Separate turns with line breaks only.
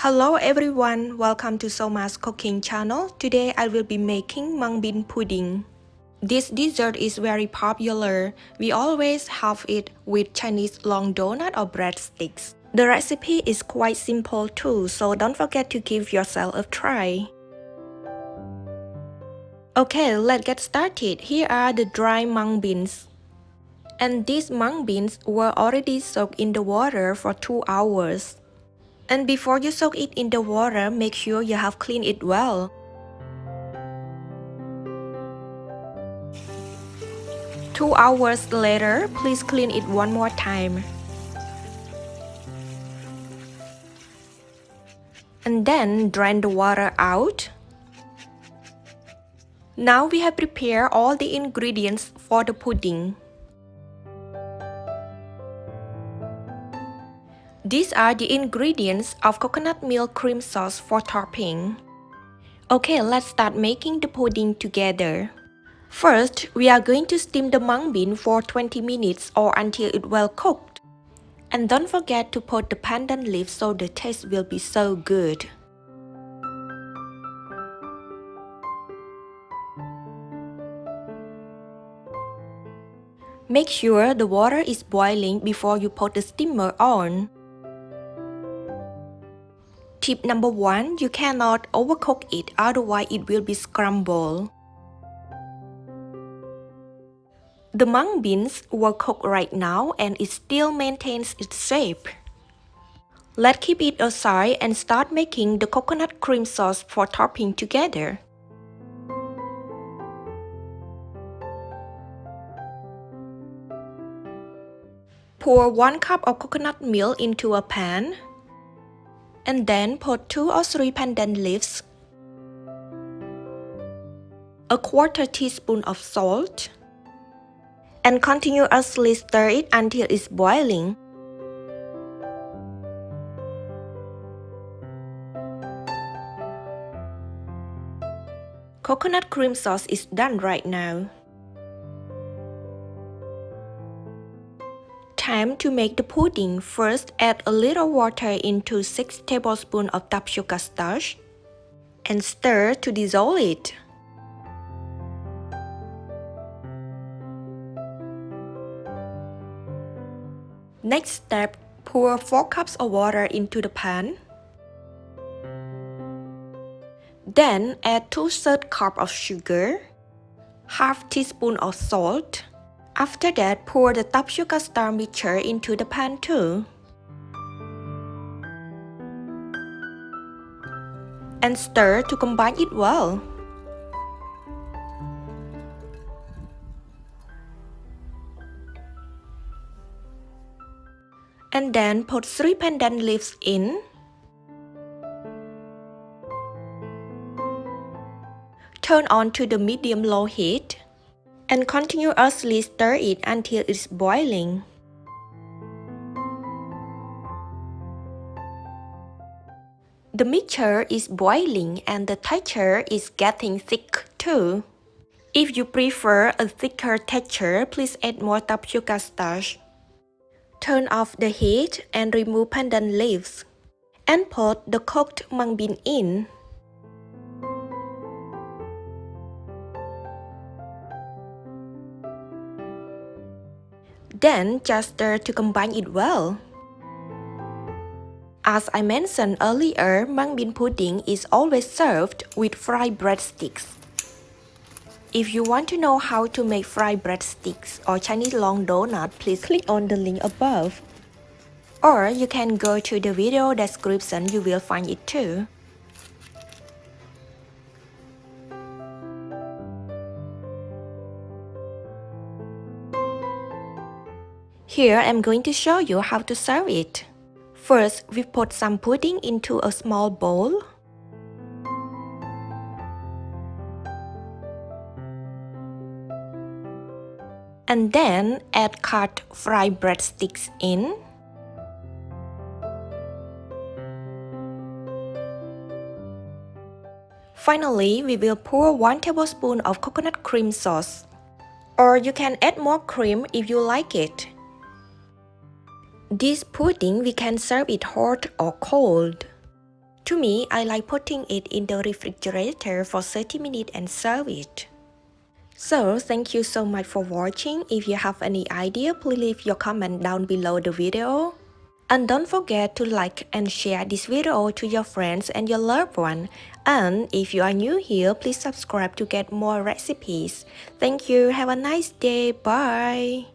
Hello everyone, welcome to Soma's cooking channel. Today I will be making mung bean pudding. This dessert is very popular. We always have it with Chinese long donut or breadsticks. The recipe is quite simple too, so don't forget to give yourself a try. Okay, let's get started. Here are the dry mung beans. And these mung beans were already soaked in the water for 2 hours. And before you soak it in the water, make sure you have cleaned it well. 2 hours later, please clean it one more time. And then drain the water out. Now we have prepared all the ingredients for the pudding. These are the ingredients of coconut milk cream sauce for topping. Okay, let's start making the pudding together. First, we are going to steam the mung bean for 20 minutes or until it well cooked. And don't forget to put the pandan leaf so the taste will be so good. Make sure the water is boiling before you put the steamer on. Tip number 1, you cannot overcook it, otherwise it will be scrambled. The mung beans were cooked right now and it still maintains its shape. Let's keep it aside and start making the coconut cream sauce for topping together. Pour 1 cup of coconut milk into a pan. And then put 2 or 3 pandan leaves, a quarter teaspoon of salt, and continuously stir it until it's boiling. Coconut cream sauce is done right now. Time to make the pudding. First, add a little water into 6 tablespoons of tapioca starch and stir to dissolve it. Next step, pour 4 cups of water into the pan. Then add 2/3 cup of sugar, half teaspoon of salt. After that, pour the tapioca starch mixture into the pan too. And stir to combine it well. And then put 3 pandan leaves in. Turn on to the medium-low heat. And continuously stir it until it's boiling. The mixture is boiling and the texture is getting thick too. If you prefer a thicker texture, please add more tapioca starch. Turn off the heat and remove pandan leaves. And put the cooked mung bean in. Then just stir to combine it well. As I mentioned earlier, mung bean pudding is always served with fried breadsticks. If you want to know how to make fried breadsticks or Chinese long donut, please click on the link above. Or you can go to the video description, you will find it too. Here I'm going to show you how to serve it. First, we put some pudding into a small bowl. And then add cut fried breadsticks in. Finally, we will pour 1 tablespoon of coconut cream sauce. Or you can add more cream if you like it. This pudding we can serve it hot or cold. To me, I like putting it in the refrigerator for 30 minutes and serve it. So, thank you so much for watching. If you have any idea, please leave your comment down below the video. And don't forget to like and share this video to your friends and your loved one. And if you are new here, please subscribe to get more recipes. Thank you. Have a nice day. Bye.